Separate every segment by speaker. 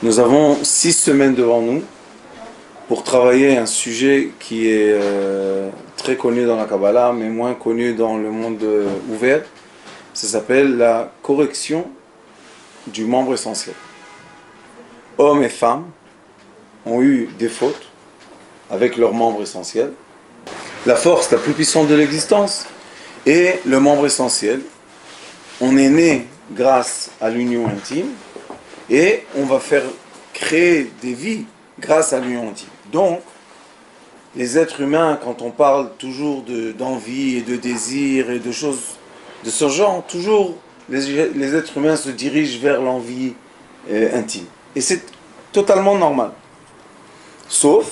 Speaker 1: Nous avons 6 semaines devant nous pour travailler un sujet qui est très connu dans la Kabbalah, mais moins connu dans le monde ouvert. Ça s'appelle la correction du membre essentiel. Hommes et femmes ont eu des fautes avec leur membre essentiel. La force la plus puissante de l'existence est le membre essentiel. On est né grâce à l'union intime. Et on va faire créer des vies grâce à l'union intime. Donc, les êtres humains, quand on parle toujours d'envie et de désir et de choses de ce genre, toujours les êtres humains se dirigent vers l'envie intime. Et c'est totalement normal. Sauf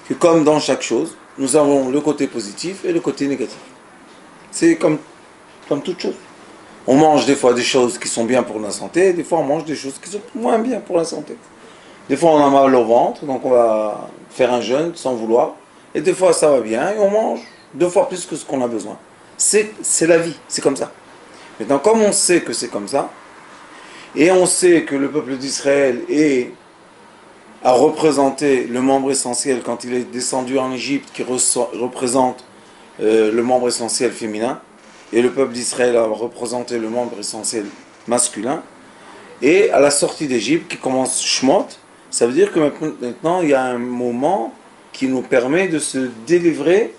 Speaker 1: que comme dans chaque chose, nous avons le côté positif et le côté négatif. C'est comme toute chose. On mange des fois des choses qui sont bien pour la santé, des fois on mange des choses qui sont moins bien pour la santé. Des fois on a mal au ventre, donc on va faire un jeûne sans vouloir. Et des fois ça va bien et on mange 2 fois plus que ce qu'on a besoin. C'est la vie, c'est comme ça. Maintenant, comme on sait que c'est comme ça, et on sait que le peuple d'Israël a représenté le membre essentiel quand il est descendu en Égypte, qui représente le membre essentiel féminin, et le peuple d'Israël a représenté le membre essentiel masculin, et à la sortie d'Égypte, qui commence Shmot, ça veut dire que maintenant il y a un moment qui nous permet de se délivrer,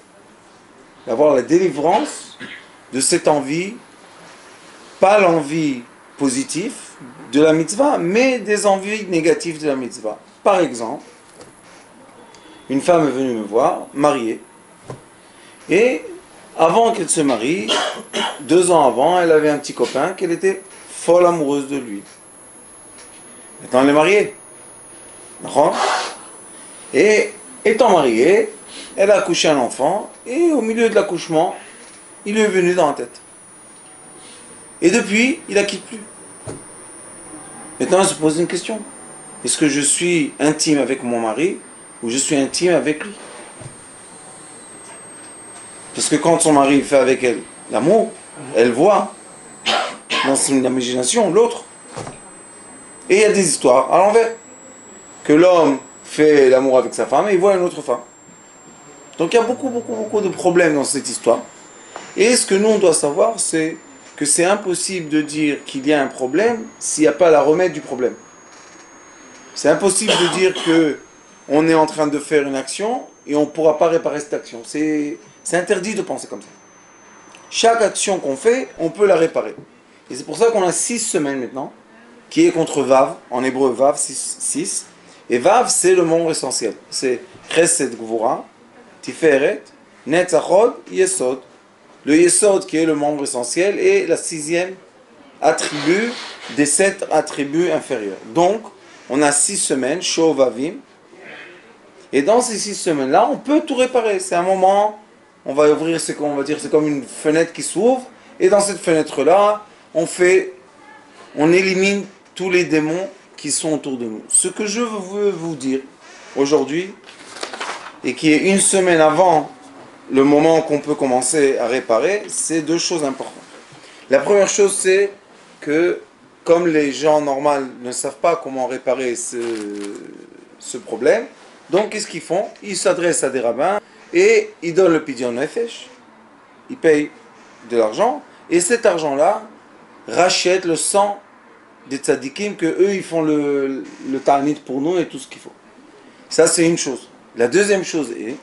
Speaker 1: d'avoir la délivrance de cette envie, pas l'envie positive de la mitzvah, mais des envies négatives de la mitzvah. Par exemple, une femme est venue me voir, mariée, et avant qu'elle se marie, 2 ans avant, elle avait un petit copain qu'elle était folle amoureuse de lui. Maintenant, elle est mariée. Et étant mariée, elle a accouché un enfant, et au milieu de l'accouchement, il lui est venu dans la tête. Et depuis, il la quitte plus. Maintenant, elle se pose une question. Est-ce que je suis intime avec mon mari, ou je suis intime avec lui? Parce que quand son mari fait avec elle l'amour, elle voit dans son imagination l'autre. Et il y a des histoires à l'envers. Que l'homme fait l'amour avec sa femme et il voit une autre femme. Donc il y a beaucoup de problèmes dans cette histoire. Et ce que nous on doit savoir, c'est que c'est impossible de dire qu'il y a un problème s'il n'y a pas la remède du problème. C'est impossible de dire que on est en train de faire une action et on ne pourra pas réparer cette action. C'est interdit de penser comme ça. Chaque action qu'on fait, on peut la réparer. Et c'est pour ça qu'on a 6 semaines maintenant, qui est contre Vav, en hébreu Vav, 6. Et Vav, c'est le membre essentiel. C'est Chesed Gvura, Tiferet, Netzachod, Yesod. Le Yesod qui est le membre essentiel est la 6e attribut des 7 attributs inférieurs. Donc, on a 6 semaines, Shovavim. Et dans ces 6 semaines-là, on peut tout réparer. C'est un moment, on va ouvrir, c'est comme une fenêtre qui s'ouvre. Et dans cette fenêtre-là, on élimine tous les démons qui sont autour de nous. Ce que je veux vous dire aujourd'hui, et qui est 1 semaine avant le moment qu'on peut commencer à réparer, c'est 2 choses importantes. La première chose, c'est que, comme les gens normaux ne savent pas comment réparer ce problème, donc qu'est-ce qu'ils font? Ils s'adressent à des rabbins et ils donnent le pidyon nefesh, ils payent de l'argent, et cet argent-là rachète le sang des tzadikim, que eux ils font le ta'anit pour nous et tout ce qu'il faut. Ça c'est une chose. La deuxième chose est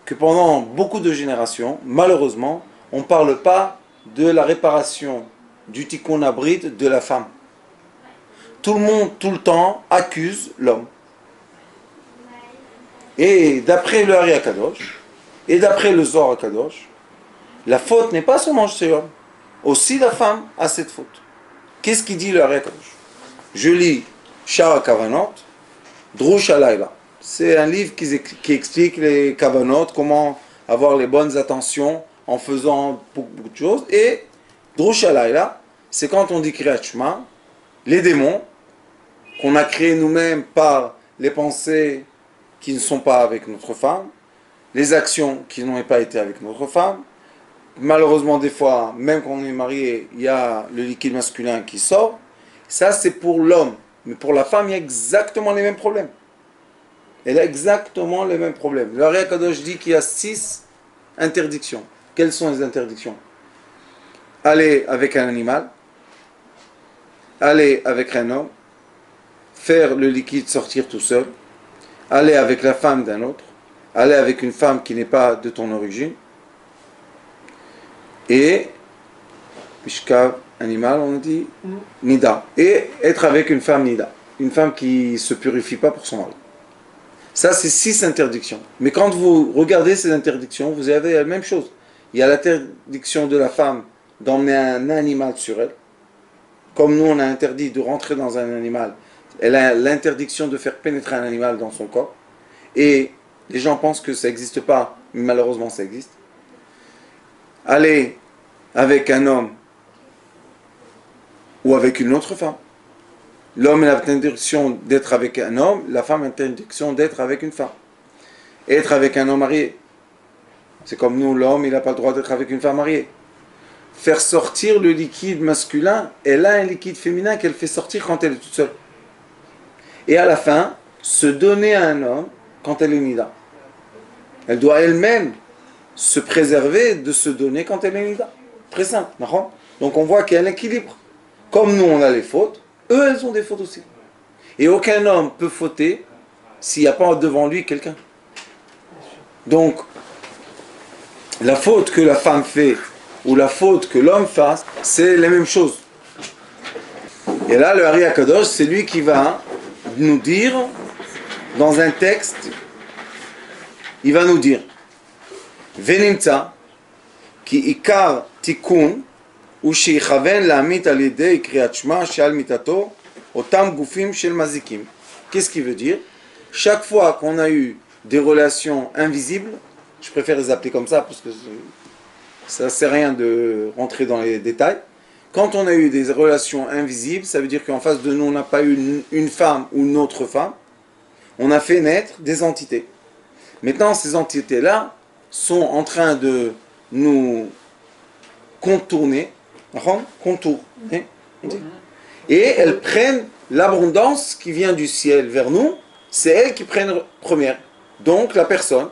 Speaker 1: que pendant beaucoup de générations, malheureusement, on ne parle pas de la réparation du tikkun abrit de la femme. Tout le monde, tout le temps, accuse l'homme. Et d'après le Hari HaKadosh, et d'après le Zohar HaKadosh, la faute n'est pas seulement chez l'homme. Aussi la femme a cette faute. Qu'est-ce qu'il dit le Hari HaKadosh? Je lis Shara Kavanot, Drush Halayla. C'est un livre qui explique les Kavanot, comment avoir les bonnes attentions en faisant beaucoup de choses. Et Drush Halayla, c'est quand on dit Kriyat Shema, les démons qu'on a créés nous-mêmes par les pensées qui ne sont pas avec notre femme, les actions qui n'ont pas été avec notre femme. Malheureusement, des fois, même quand on est marié, il y a le liquide masculin qui sort. Ça, c'est pour l'homme. Mais pour la femme, il y a exactement les mêmes problèmes. Elle a exactement les mêmes problèmes. Le Ari Akadosh dit qu'il y a 6 interdictions. Quelles sont les interdictions? Aller avec un animal, aller avec un homme, faire le liquide sortir tout seul, aller avec la femme d'un autre, aller avec une femme qui n'est pas de ton origine, et Mishkav, animal, on dit, Nida, et être avec une femme Nida, une femme qui ne se purifie pas pour son mari. Ça, c'est 6 interdictions. Mais quand vous regardez ces interdictions, vous avez la même chose. Il y a l'interdiction de la femme d'emmener un animal sur elle. Comme nous, on a interdit de rentrer dans un animal, elle a l'interdiction de faire pénétrer un animal dans son corps. Et les gens pensent que ça n'existe pas, mais malheureusement, ça existe. Aller avec un homme ou avec une autre femme. L'homme a l'interdiction d'être avec un homme, la femme a l'interdiction d'être avec une femme. Être avec un homme marié. C'est comme nous, l'homme, il n'a pas le droit d'être avec une femme mariée. Faire sortir le liquide masculin, elle a un liquide féminin qu'elle fait sortir quand elle est toute seule. Et à la fin, se donner à un homme quand elle est nida. Elle doit elle-même se préserver de se donner quand elle est nida. Très simple, d'accord? Donc on voit qu'il y a un équilibre. Comme nous, on a les fautes, eux, elles ont des fautes aussi. Et aucun homme peut fauter s'il n'y a pas devant lui quelqu'un. Donc, la faute que la femme fait ou la faute que l'homme fasse, c'est la même chose. Et là, le Ari Akadosh, c'est lui qui va nous dire, dans un texte, il va nous dire Venimtza, ki ikar tikun, ou sheikhaven la'amit al yedei kriyat shma she'al mitato, otam gufim shel mazikim. Qu'est-ce qu'il veut dire? Chaque fois qu'on a eu des relations invisibles, je préfère les appeler comme ça parce que ça ne sert à rien de rentrer dans les détails. Quand on a eu des relations invisibles, ça veut dire qu'en face de nous, on n'a pas eu une femme ou une autre femme. On a fait naître des entités. Maintenant, ces entités-là sont en train de nous contourner. Et elles prennent l'abondance qui vient du ciel vers nous. C'est elles qui prennent première. Donc, la personne,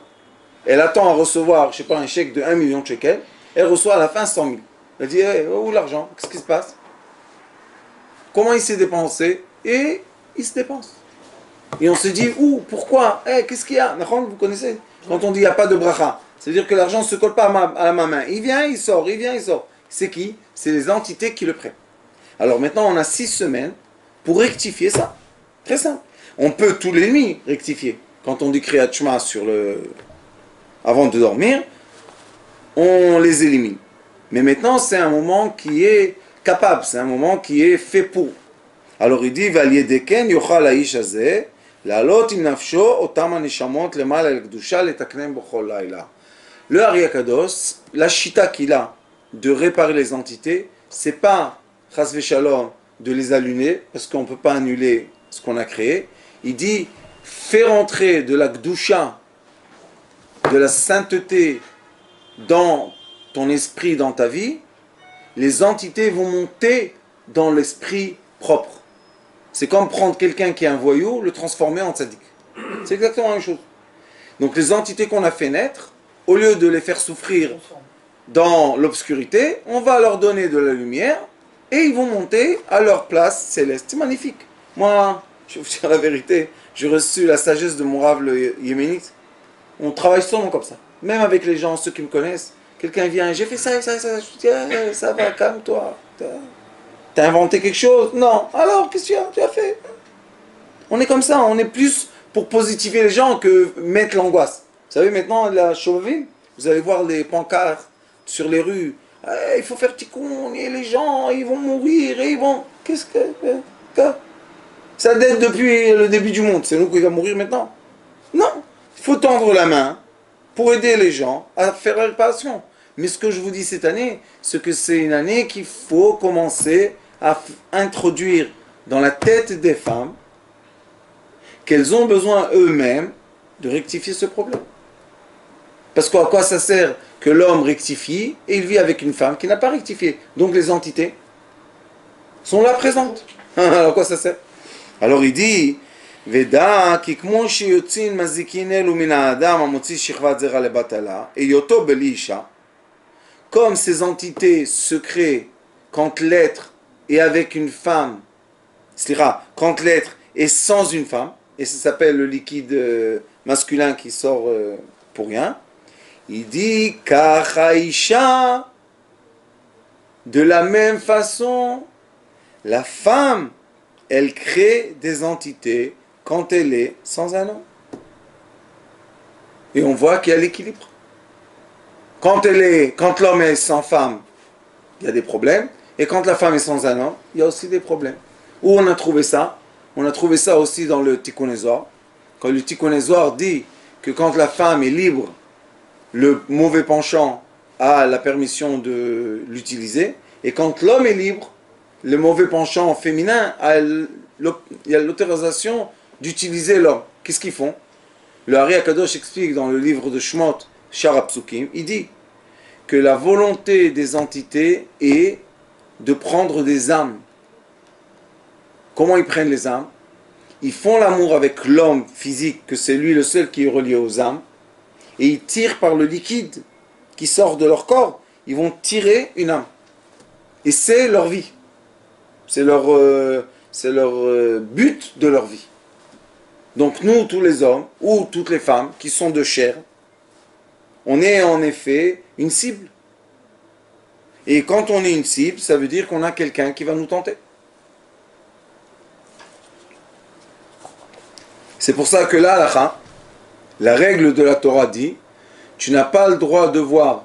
Speaker 1: elle attend à recevoir, je ne sais pas, un chèque de 1 million de shekels. Elle reçoit à la fin 100 000. Elle dit, hey, où l'argent? Qu'est-ce qui se passe? Comment il s'est dépensé? Et il se dépense. Et on se dit, où? Pourquoi? Hey, qu'est-ce qu'il y a? Vous connaissez? Quand on dit, il n'y a pas de bracha, c'est-à-dire que l'argent ne se colle pas à ma main. Il vient, il sort, il vient, il sort. C'est qui? C'est les entités qui le prennent. Alors maintenant, on a 6 semaines pour rectifier ça. Très simple. On peut tous les nuits rectifier. Quand on dit Kriyat Shema avant de dormir, on les élimine. Mais maintenant, c'est un moment qui est capable, c'est un moment qui est fait pour. Alors il dit, Valiedeken yochal ha'ish hazeh, la'alot im nafsho otam haneshamot lemal al-kedusha letaknem b'chol laila. Le Ari Akadosh, la shita qu'il a de réparer les entités, c'est pas chas v'shalom de les allumer, parce qu'on ne peut pas annuler ce qu'on a créé. Il dit, fais rentrer de la kedusha, de la sainteté dans ton esprit, dans ta vie, les entités vont monter dans l'esprit propre. C'est comme prendre quelqu'un qui est un voyou, le transformer en tzaddik. C'est exactement la même chose. Donc les entités qu'on a fait naître, au lieu de les faire souffrir dans l'obscurité, on va leur donner de la lumière et ils vont monter à leur place céleste. C'est magnifique. Moi, je vais vous dire la vérité, j'ai reçu la sagesse de mon rave le yéménite. On travaille seulement comme ça. Même avec les gens, ceux qui me connaissent, quelqu'un vient, j'ai fait ça, ça. Je dis, ah, ça va, calme-toi. T'as inventé quelque chose? Non. Alors, qu'est-ce que tu as fait? On est comme ça, on est plus pour positiver les gens que mettre l'angoisse. Vous savez, maintenant, la Chauvaville, vous allez voir les pancartes sur les rues. Il faut faire tikkun, et les gens, ils vont mourir, et ils vont... Qu'est-ce que... Ça date depuis le début du monde. C'est nous qui va mourir maintenant? Non. Il faut tendre la main pour aider les gens à faire la réparation. Mais ce que je vous dis cette année, c'est que c'est une année qu'il faut commencer à introduire dans la tête des femmes qu'elles ont besoin eux-mêmes de rectifier ce problème. Parce qu'à quoi ça sert que l'homme rectifie et il vit avec une femme qui n'a pas rectifié? Donc les entités sont là présentes. Alors à quoi ça sert? Alors il dit, Veda, ki kmo shiyotzin mazikin elu min ha'adam hamotzi shichvat zera lebatala, et yoto beli isha, comme ces entités se créent quand l'être est avec une femme, c'est-à-dire quand l'être est sans une femme, et ça s'appelle le liquide masculin qui sort pour rien, il dit Kachaïcha, de la même façon, la femme, elle crée des entités quand elle est sans un homme. Et on voit qu'il y a l'équilibre. Quand l'homme est sans femme, il y a des problèmes. Et quand la femme est sans un homme, il y a aussi des problèmes. Où on a trouvé ça? On a trouvé ça aussi dans le Tikkun Zohar. Quand le Tikkun Zohar dit que quand la femme est libre, le mauvais penchant a la permission de l'utiliser. Et quand l'homme est libre, le mauvais penchant féminin il y a l'autorisation d'utiliser l'homme. Qu'est-ce qu'ils font? Le Hari Akadosh explique dans le livre de Shmot, Shara Psukim, il dit que la volonté des entités est de prendre des âmes. Comment ils prennent les âmes? Ils font l'amour avec l'homme physique, que c'est lui le seul qui est relié aux âmes, et ils tirent par le liquide qui sort de leur corps, ils vont tirer une âme. Et c'est leur vie. C'est leur but de leur vie. Donc nous, tous les hommes, ou toutes les femmes qui sont de chair, on est en effet une cible. Et quand on est une cible, ça veut dire qu'on a quelqu'un qui va nous tenter. C'est pour ça que là, la règle de la Torah dit, tu n'as pas le droit de voir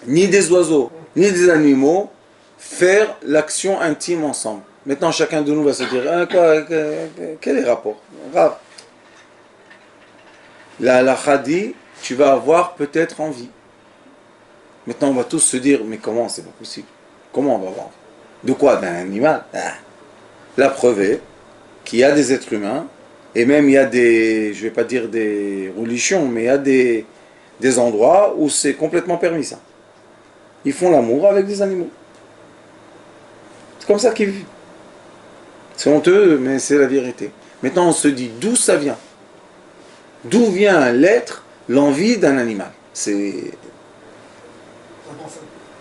Speaker 1: ni des oiseaux, ni des animaux faire l'action intime ensemble. Maintenant, chacun de nous va se dire, quel est le rapport? Grave. La halakha dit, tu vas avoir peut-être envie. Maintenant, on va tous se dire, mais comment? C'est pas possible. Comment on va avoir envie? De quoi? D'un animal? La preuve est qu'il y a des êtres humains, et même il y a des, je vais pas dire des religions, mais il y a des endroits où c'est complètement permis ça. Ils font l'amour avec des animaux. C'est comme ça qu'ils vivent. C'est honteux, mais c'est la vérité. Maintenant, on se dit d'où ça vient. D'où vient l'être, l'envie d'un animal? C'est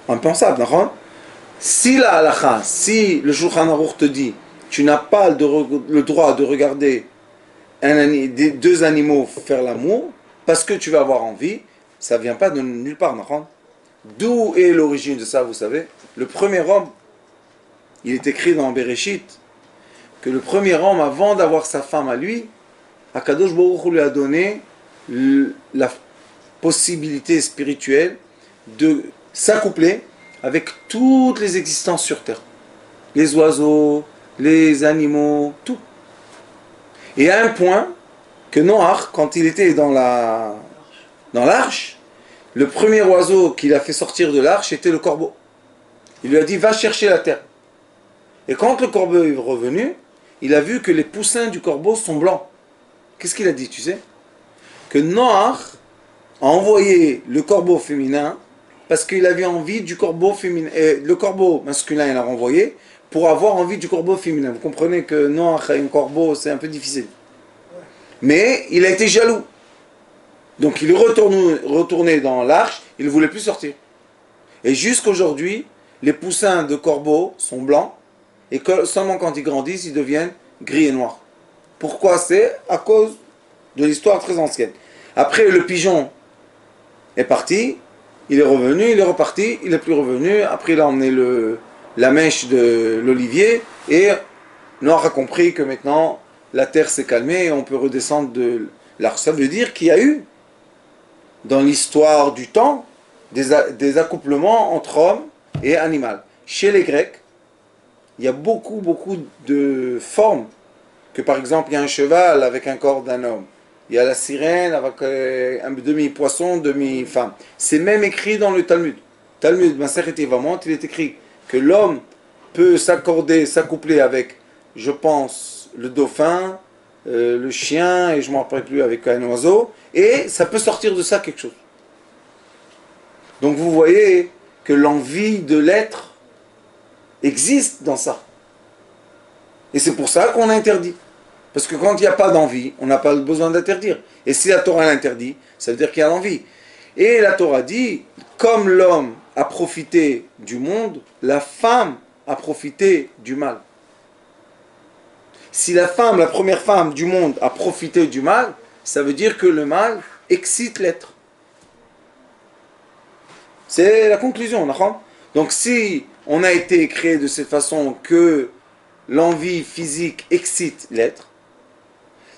Speaker 1: impensable, d'accord? Si la halakha, si le Shulchan Aruch te dit, tu n'as pas le droit de regarder deux animaux faire l'amour, parce que tu vas avoir envie, ça ne vient pas de nulle part, d'accord? D'où est l'origine de ça, vous savez? Le premier homme, il est écrit dans Bereshit, que le premier homme, avant d'avoir sa femme à lui, Akadosh Baruch Hu lui a donné la possibilité spirituelle de s'accoupler avec toutes les existences sur terre. Les oiseaux, les animaux, tout. Et à un point que Noach, quand il était dans l'arche, le premier oiseau qu'il a fait sortir de l'arche était le corbeau. Il lui a dit, va chercher la terre. Et quand le corbeau est revenu, il a vu que les poussins du corbeau sont blancs. Qu'est-ce qu'il a dit, tu sais? Que Noach a envoyé le corbeau féminin parce qu'il avait envie du corbeau féminin. Et le corbeau masculin, il l'a renvoyé pour avoir envie du corbeau féminin. Vous comprenez que Noach a un corbeau, c'est un peu difficile. Mais il a été jaloux. Donc il est retourné dans l'arche, il ne voulait plus sortir. Et jusqu'aujourd'hui, les poussins de corbeaux sont blancs, et seulement quand ils grandissent, ils deviennent gris et noirs. Pourquoi? C'est à cause de l'histoire très ancienne. Après, le pigeon est parti, il est revenu, il est reparti, il n'est plus revenu. Après, il a emmené la mèche de l'olivier, et Noir a compris que maintenant, la terre s'est calmée et on peut redescendre de l'arche. Ça veut dire qu'il y a eu, dans l'histoire du temps, des accouplements entre hommes et animaux. Chez les Grecs, il y a beaucoup de formes. Que par exemple, il y a un cheval avec un corps d'un homme. Il y a la sirène avec un demi-poisson, demi-femme. C'est même écrit dans le Talmud. Talmud, Masechet Yevamot, il est écrit que l'homme peut s'accoupler avec, je pense, le dauphin, le chien, et je ne m'en rappelle plus, avec un oiseau, et ça peut sortir de ça quelque chose. Donc vous voyez que l'envie de l'être existe dans ça. Et c'est pour ça qu'on interdit. Parce que quand il n'y a pas d'envie, on n'a pas besoin d'interdire. Et si la Torah l'interdit, ça veut dire qu'il y a l'envie. Et la Torah dit, comme l'homme a profité du monde, la femme a profité du mal. Si la femme, la première femme du monde a profité du mal, ça veut dire que le mal excite l'être. C'est la conclusion, d'accord? Donc si on a été créé de cette façon que l'envie physique excite l'être,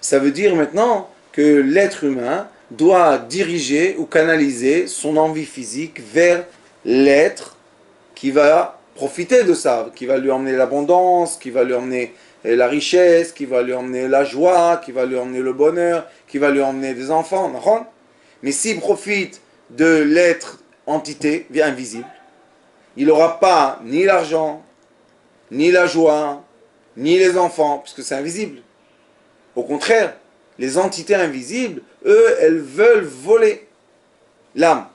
Speaker 1: ça veut dire maintenant que l'être humain doit diriger ou canaliser son envie physique vers l'être qui va profiter de ça, qui va lui emmener l'abondance, qui va lui emmener la richesse, qui va lui emmener la joie, qui va lui emmener le bonheur, qui va lui emmener des enfants. Mais s'il profite de l'être entité invisible, il n'aura pas ni l'argent, ni la joie, ni les enfants, puisque c'est invisible. Au contraire, les entités invisibles, eux, elles veulent voler l'âme.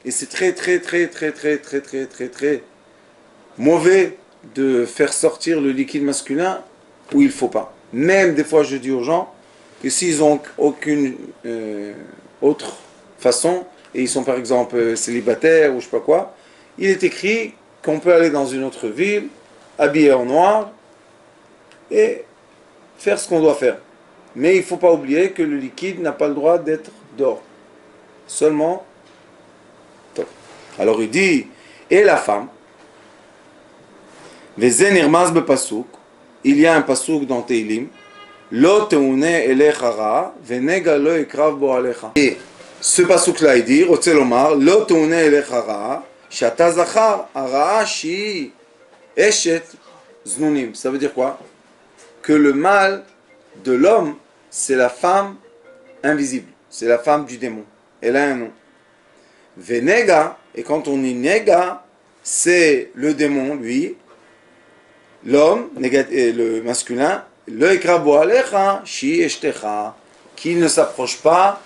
Speaker 1: Et c'est très mauvais de faire sortir le liquide masculin où il ne faut pas. Même des fois, je dis aux gens que s'ils n'ont aucune autre façon, et ils sont par exemple célibataires ou je ne sais pas quoi, il est écrit qu'on peut aller dans une autre ville, habillé en noir, et faire ce qu'on doit faire. Mais il ne faut pas oublier que le liquide n'a pas le droit d'être dehors. Seulement, top. Alors il dit, et la femme, Vezen irmaz bepasuk, il y a un pasuk dans Teilim, Lo teune elecha ra, venega lo ekrav bo alecha. Et ce pasuk-là, il dit, Otzelomar, Lo teune elecha ra, shata zachar, ara shi eshet znunim. Ça veut dire quoi? Que le mal de l'homme, c'est la femme invisible, c'est la femme du démon. Elle a un nom. Venega, et quand on dit nega, c'est le démon, lui, l'homme, le masculin, le ekrabo alecha, shi eshtecha, qui ne s'approche pas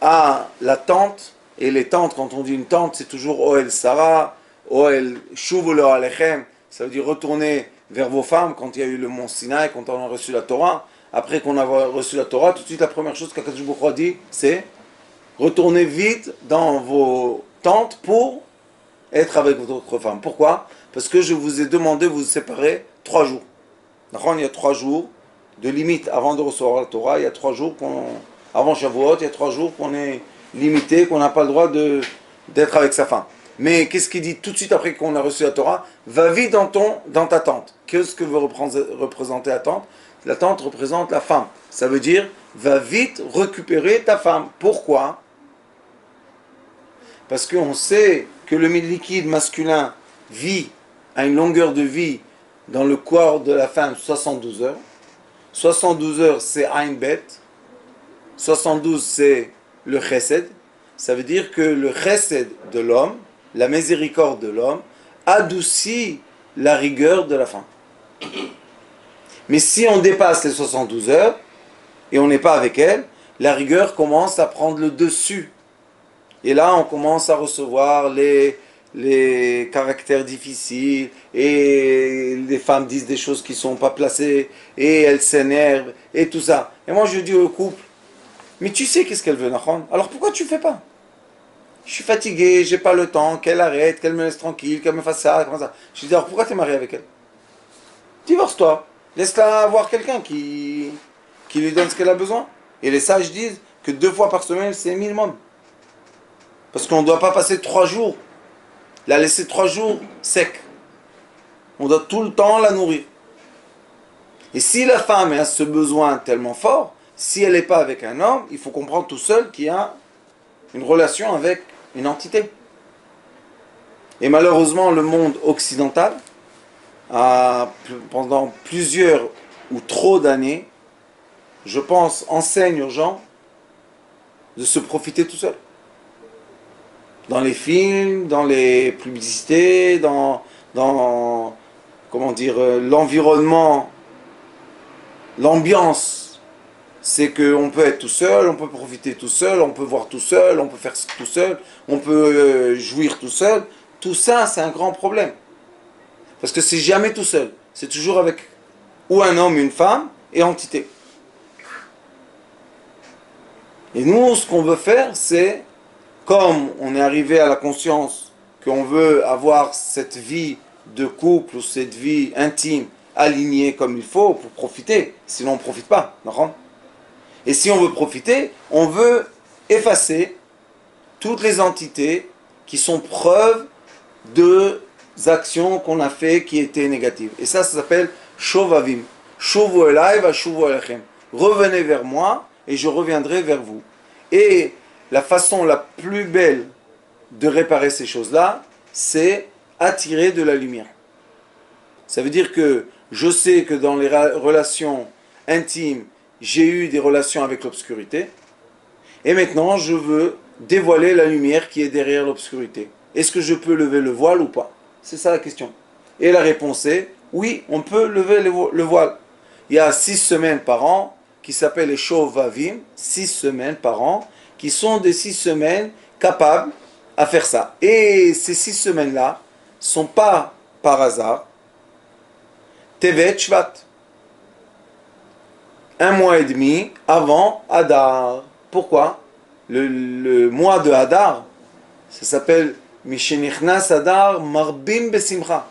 Speaker 1: à la tente. Et les tentes, quand on dit une tente, c'est toujours Oel Sarah, Oel Shuvolo Alechem, ça veut dire retourner vers vos femmes quand il y a eu le mont Sinaï, quand on a reçu la Torah. Après qu'on a reçu la Torah, tout de suite la première chose qu'Akadosh Baruch Hu a dit, c'est retournez vite dans vos tentes pour être avec votre femme. Pourquoi? Parce que je vous ai demandé de vous séparer 3 jours. D'accord? Il y a 3 jours de limite avant de recevoir la Torah. Il y a 3 jours avant Shavuot, il y a 3 jours qu'on est limité, qu'on n'a pas le droit d'être avec sa femme. Mais qu'est-ce qu'il dit tout de suite après qu'on a reçu la Torah? Va vite dans ta tente. Qu'est-ce que veut représenter la tente? La tente représente la femme. Ça veut dire, va vite récupérer ta femme. Pourquoi? Parce qu'on sait que le liquide masculin vit à une longueur de vie dans le corps de la femme 72 heures. 72 heures, c'est Ain Bet. 72, c'est le chesed. Ça veut dire que le chesed de l'homme, la miséricorde de l'homme, adoucit la rigueur de la femme. Mais si on dépasse les 72 heures, et on n'est pas avec elle, la rigueur commence à prendre le dessus. Et là, on commence à recevoir les caractères difficiles, et les femmes disent des choses qui ne sont pas placées, et elles s'énervent, et tout ça. Et moi, je dis au couple, mais tu sais qu'est-ce qu'elle veut, Nahon? Alors pourquoi tu ne fais pas? Je suis fatigué, j'ai pas le temps, qu'elle arrête, qu'elle me laisse tranquille, qu'elle me fasse ça, comme ça. Je dis, alors pourquoi tu es marié avec elle? Divorce-toi. Laisse-la avoir quelqu'un qui lui donne ce qu'elle a besoin. Et les sages disent que 2 fois par semaine, c'est minimum. Parce qu'on ne doit pas passer 3 jours. La laisser 3 jours sec. On doit tout le temps la nourrir. Et si la femme a ce besoin tellement fort, si elle n'est pas avec un homme, il faut comprendre tout seul qu'il y a une relation avec une entité. Et malheureusement, le monde occidental, pendant plusieurs ou trop d'années, je pense, enseigne aux gens de se profiter tout seul. Dans les films, dans les publicités, dans comment dire, l'environnement, l'ambiance, c'est qu'on peut être tout seul, on peut profiter tout seul, on peut voir tout seul, on peut faire tout seul, on peut jouir tout seul. Tout ça, c'est un grand problème. Parce que c'est jamais tout seul, c'est toujours avec ou un homme, une femme, est entité. Et nous, ce qu'on veut faire, c'est, comme on est arrivé à la conscience qu'on veut avoir cette vie de couple ou cette vie intime alignée comme il faut pour profiter, sinon on ne profite pas. Et si on veut profiter, on veut effacer toutes les entités qui sont preuves de actions qu'on a fait qui étaient négatives. Et ça s'appelle Shovavim. Shovu elai va shovu elechem. Revenez vers moi et je reviendrai vers vous. Et la façon la plus belle de réparer ces choses-là, c'est attirer de la lumière. Ça veut dire que je sais que dans les relations intimes, j'ai eu des relations avec l'obscurité. Et maintenant, je veux dévoiler la lumière qui est derrière l'obscurité. Est-ce que je peux lever le voile ou pas? C'est ça la question. Et la réponse est, oui, on peut lever le voile. Il y a 6 semaines par an qui s'appellent les Shovavim, 6 semaines par an, qui sont des 6 semaines capables à faire ça. Et ces 6 semaines-là ne sont pas par hasard. Tevet Shvat. 1 mois et demi avant Hadar. Pourquoi? Le mois de Hadar, ça s'appelle Mishenichnas Hadar Marbim Besimcha.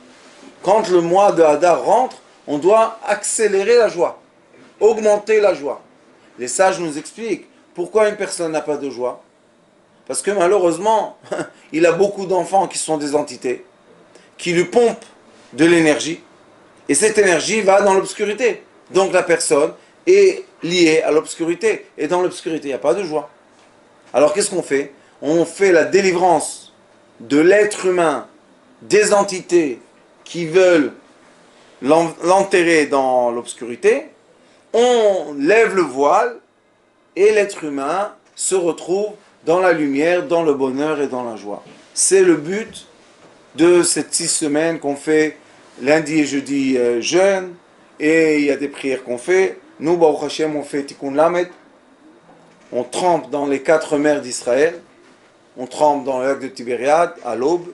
Speaker 1: Quand le mois de Hadar rentre, on doit accélérer la joie, augmenter la joie. Les sages nous expliquent pourquoi une personne n'a pas de joie. Parce que malheureusement, il a beaucoup d'enfants qui sont des entités, qui lui pompent de l'énergie, et cette énergie va dans l'obscurité. Donc la personne est liée à l'obscurité, et dans l'obscurité, il n'y a pas de joie. Alors qu'est-ce qu'on fait? On fait la délivrance de l'être humain, des entités qui veulent l'enterrer dans l'obscurité, on lève le voile, et l'être humain se retrouve dans la lumière, dans le bonheur et dans la joie. C'est le but de ces 6 semaines qu'on fait lundi et jeudi jeûne, et il y a des prières qu'on fait. Nous, Baruch Hashem, on fait Tikkun Lamed, on trempe dans les 4 mers d'Israël, on trempe dans le lac de Tibériade à l'aube,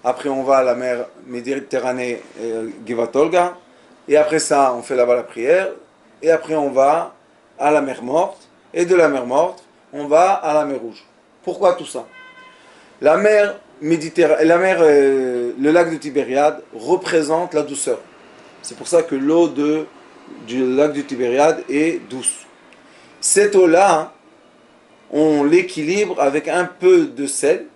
Speaker 1: après on va à la mer Méditerranée, Givat Olga, et après ça on fait là-bas la prière, et après on va à la mer Morte, et de la mer Morte, on va à la mer Rouge. Pourquoi tout ça? La mer Méditerranée, le lac de Tibériade représente la douceur. C'est pour ça que l'eau du lac de Tibériade est douce. Cette eau-là, on l'équilibre avec un peu de sel,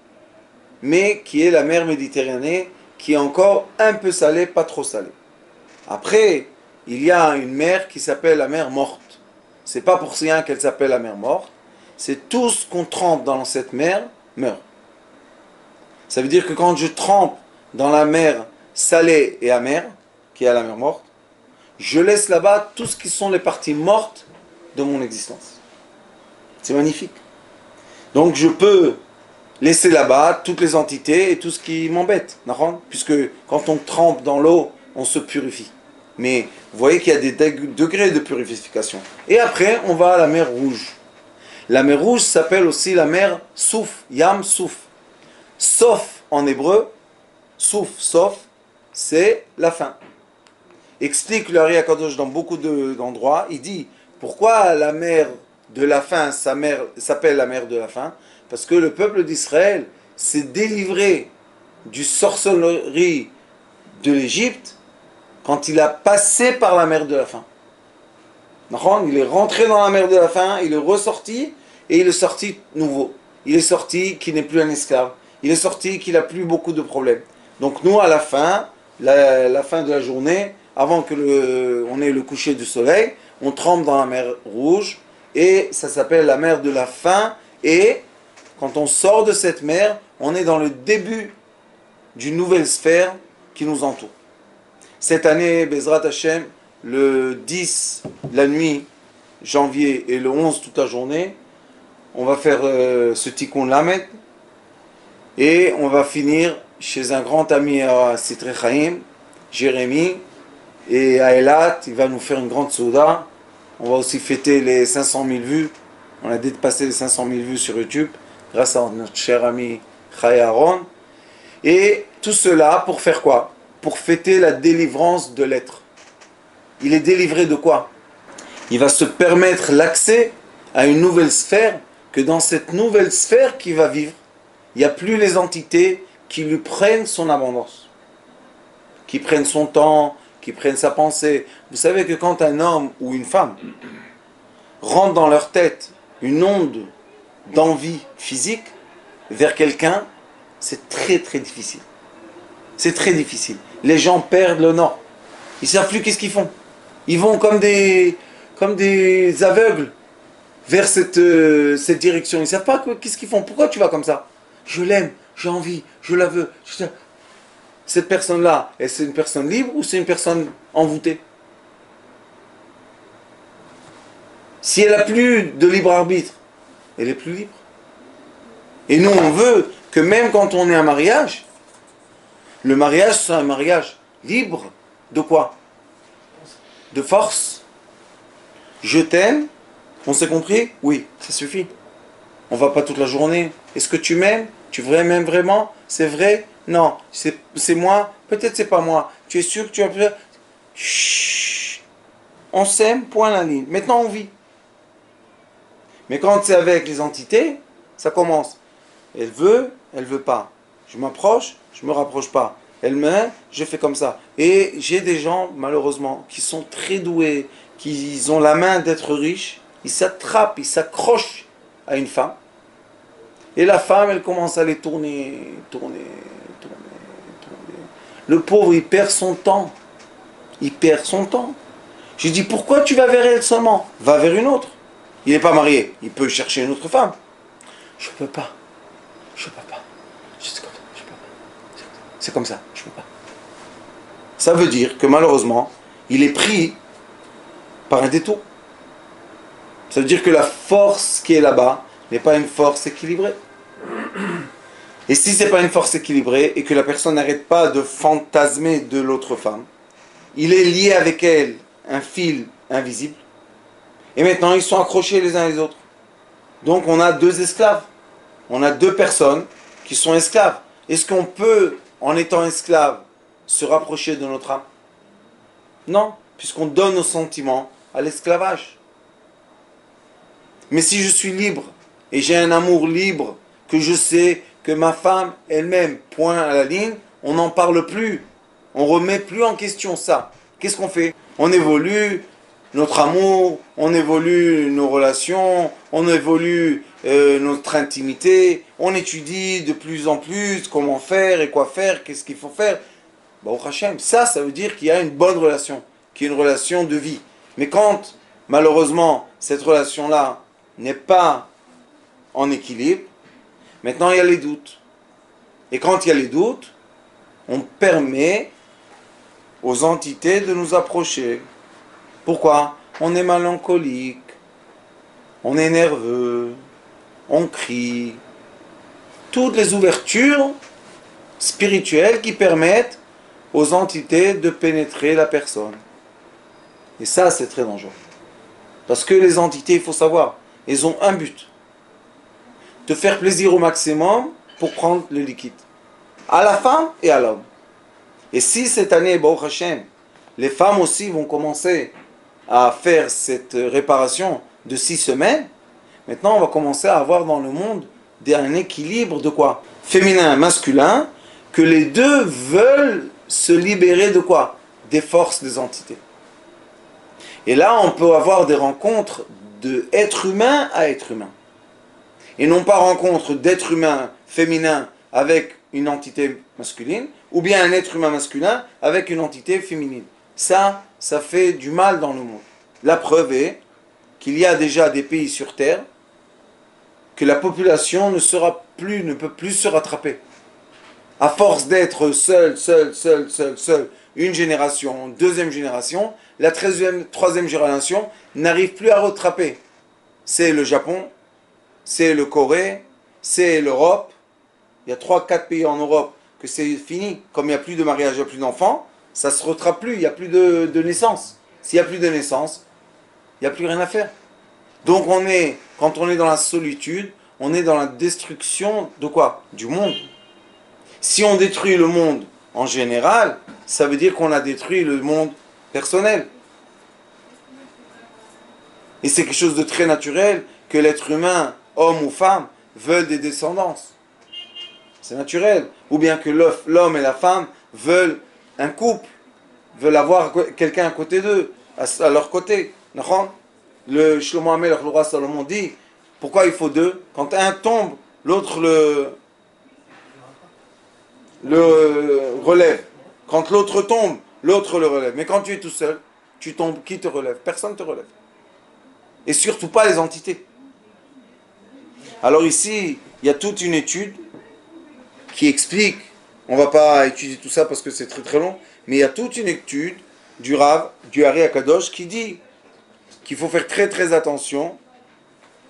Speaker 1: mais qui est la mer Méditerranée, qui est encore un peu salée, pas trop salée. Après, il y a une mer qui s'appelle la mer Morte. C'est pas pour rien qu'elle s'appelle la mer Morte. C'est tout ce qu'on trempe dans cette mer meurt. Ça veut dire que quand je trempe dans la mer salée et amère, qui est la mer Morte, je laisse là-bas tout ce qui sont les parties mortes de mon existence. C'est magnifique. Donc je peux laisser là-bas toutes les entités et tout ce qui m'embête, puisque quand on trempe dans l'eau, on se purifie. Mais vous voyez qu'il y a des degrés de purification. Et après, on va à la mer Rouge. La mer Rouge s'appelle aussi la mer Souf, Yam Souf. Sof en hébreu, Souf, Sof, c'est la fin. Explique le Ari Akadosh dans beaucoup d'endroits, il dit pourquoi la mer de la fin s'appelle la mer de la fin? Parce que le peuple d'Israël s'est délivré du sorcellerie de l'Égypte quand il a passé par la mer de la fin. Il est rentré dans la mer de la fin, il est ressorti et il est sorti nouveau. Il est sorti qu'il n'est plus un esclave. Il est sorti qu'il n'a plus beaucoup de problèmes. Donc nous, à la fin, la fin de la journée, avant que on ait le coucher du soleil, on trempe dans la mer Rouge et ça s'appelle la mer de la fin. Et quand on sort de cette mer, on est dans le début d'une nouvelle sphère qui nous entoure. Cette année, Bezrat Hashem, le 10, la nuit, janvier, et le 11, toute la journée, on va faire ce Tikkun Lamed et on va finir chez un grand ami à Sitre Chaim, Jérémy, et à Eilat, il va nous faire une grande souda. On va aussi fêter les 500 000 vues. On a dépassé les 500 000 vues sur YouTube grâce à notre cher ami Chai Aaron. Et tout cela pour faire quoi? Pour fêter la délivrance de l'être. il est délivré de quoi? Il va se permettre l'accès à une nouvelle sphère, que dans cette nouvelle sphère qu'il va vivre, il n'y a plus les entités qui lui prennent son abondance, qui prennent son temps, qui prennent sa pensée. Vous savez que quand un homme ou une femme rentre dans leur tête une onde d'envie physique vers quelqu'un, c'est très très difficile. C'est très difficile. Les gens perdent le nord. Ils ne savent plus qu'est-ce qu'ils font. Ils vont comme des aveugles vers cette direction. Ils ne savent pas qu'est-ce qu'ils font. Pourquoi tu vas comme ça? Je l'aime, j'ai envie, je la veux. Cette personne-là, est-ce une personne libre ou c'est une personne envoûtée? Si elle n'a plus de libre arbitre, elle est plus libre. Et nous, on veut que même quand on est en mariage, le mariage soit un mariage libre de quoi? De force. Je t'aime. On s'est compris? Oui, ça suffit. On va pas toute la journée. Est-ce que tu m'aimes? Tu m'aimes vraiment? C'est vrai? Non. C'est moi? Peut-être c'est pas moi. Tu es sûr que tu as... Chut. On s'aime, point la ligne. Maintenant on vit. Mais quand c'est avec les entités, ça commence. Elle veut pas. Je m'approche, je me rapproche pas. Elle m'aime, je fais comme ça. Et j'ai des gens, malheureusement, qui sont très doués, qui ont la main d'être riches. Ils s'attrapent, ils s'accrochent à une femme. Et la femme, elle commence à les tourner. Le pauvre, il perd son temps. Il perd son temps. Je dis, pourquoi tu vas vers elle seulement? Va vers une autre. Il n'est pas marié. Il peut chercher une autre femme. Je peux pas. Je peux pas. C'est comme ça. Je peux pas. Ça veut dire que malheureusement, il est pris par un détour. Ça veut dire que la force qui est là-bas n'est pas une force équilibrée. Et si ce n'est pas une force équilibrée et que la personne n'arrête pas de fantasmer de l'autre femme, il est lié avec elle un fil invisible. Et maintenant, ils sont accrochés les uns les autres. Donc, on a deux esclaves. On a deux personnes qui sont esclaves. Est-ce qu'on peut, en étant esclave, se rapprocher de notre âme? Non, puisqu'on donne nos sentiments à l'esclavage. Mais si je suis libre, et j'ai un amour libre, que je sais que ma femme elle-même, point à la ligne, on n'en parle plus. On ne remet plus en question ça. Qu'est-ce qu'on fait? On évolue notre amour, on évolue nos relations, on évolue notre intimité, on étudie de plus en plus comment faire et quoi faire, qu'est-ce qu'il faut faire. Baruch Hashem, ça veut dire qu'il y a une bonne relation, qu'il y a une relation de vie. Mais quand, malheureusement, cette relation-là n'est pas en équilibre, maintenant il y a les doutes. Et quand il y a les doutes, on permet aux entités de nous approcher. Pourquoi? On est mélancolique, on est nerveux, on crie. Toutes les ouvertures spirituelles qui permettent aux entités de pénétrer la personne. Et ça, c'est très dangereux. Parce que les entités, il faut savoir, elles ont un but. De faire plaisir au maximum pour prendre le liquide. À la femme et à l'homme. Et si cette année, Baruch Hashem, les femmes aussi vont commencer à faire cette réparation de 6 semaines, maintenant on va commencer à avoir dans le monde un équilibre de quoi? Féminin, masculin, que les deux veulent se libérer de quoi? Des forces des entités. Et là on peut avoir des rencontres d'être humain à être humain. Et non pas rencontre d'être humain féminin avec une entité masculine, ou bien un être humain masculin avec une entité féminine. Ça fait du mal dans le monde. La preuve est qu'il y a déjà des pays sur Terre que la population ne peut plus se rattraper. À force d'être seul, une génération, deuxième génération, la troisième génération n'arrive plus à rattraper. C'est le Japon, c'est le Corée, c'est l'Europe. Il y a 3-4 pays en Europe que c'est fini. Comme il n'y a plus de mariage, il n'y a plus d'enfants, ça ne se rattrape plus, il n'y a plus de naissance. S'il n'y a plus de naissance, il n'y a plus rien à faire. Donc quand on est dans la solitude, on est dans la destruction de quoi? Du monde. Si on détruit le monde en général, ça veut dire qu'on a détruit le monde personnel. Et c'est quelque chose de très naturel que l'être humain, homme ou femme, veulent des descendances. C'est naturel. Ou bien que l'homme et la femme veulent un couple, veulent avoir quelqu'un à côté d'eux, à leur côté. Le Shlomo HaMelech, le roi Salomon dit, pourquoi il faut deux? Quand un tombe, l'autre le relève. Quand l'autre tombe, l'autre le relève. Mais quand tu es tout seul, tu tombes, qui te relève? Personne ne te relève. Et surtout pas les entités. Alors ici, il y a toute une étude qui explique, on ne va pas étudier tout ça parce que c'est très très long, mais il y a toute une étude du Rav, du Ari Akadosh, qui dit qu'il faut faire très très attention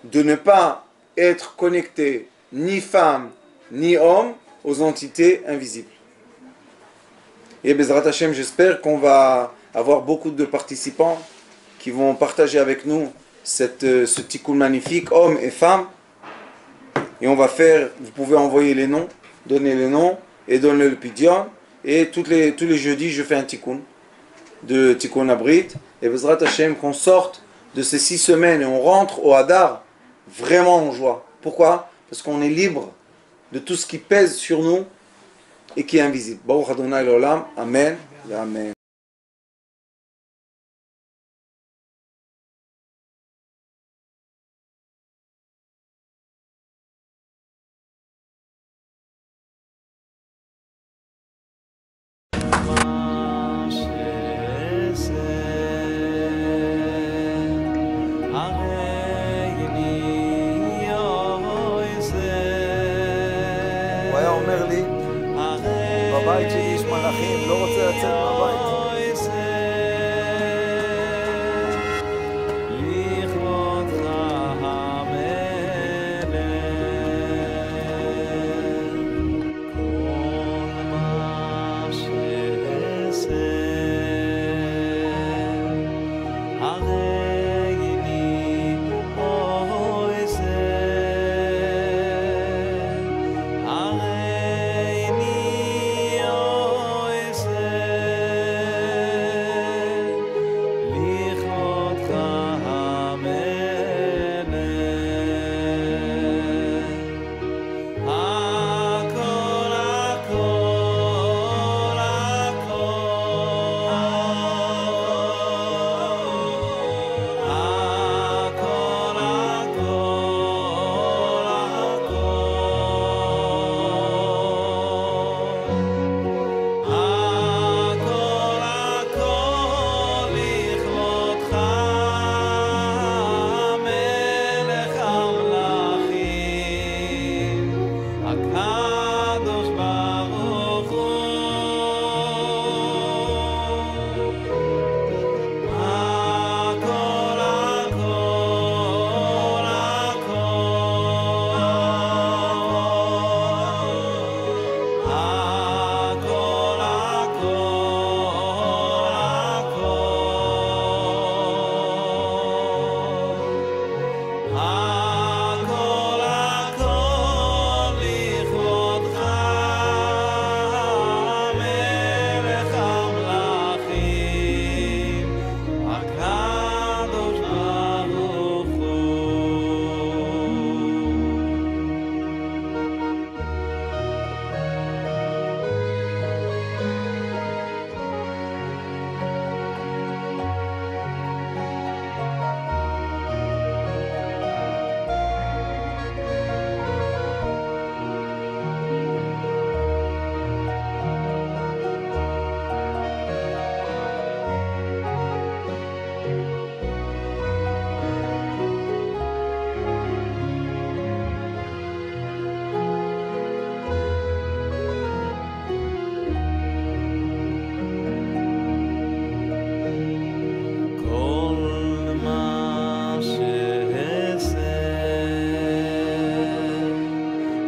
Speaker 1: de ne pas être connecté ni femme ni homme aux entités invisibles. Et Bezrat Hashem, j'espère qu'on va avoir beaucoup de participants qui vont partager avec nous ce tikkun magnifique, hommes et femmes. Et on va faire, vous pouvez envoyer les noms, donner les noms et donner le pidyon. Et tous les jeudis, je fais un tikkun de tikkun abrit. Et Bezrat Hashem, qu'on sorte de ces 6 semaines et on rentre au Hadar vraiment en joie. Pourquoi? Parce qu'on est libre de tout ce qui pèse sur nous et qui est invisible. Baruch Adonai l'olam. Amen. Amen.
Speaker 2: בבית שלי יש מלאכים, לא רוצה לצאת מהבית.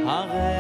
Speaker 3: Hare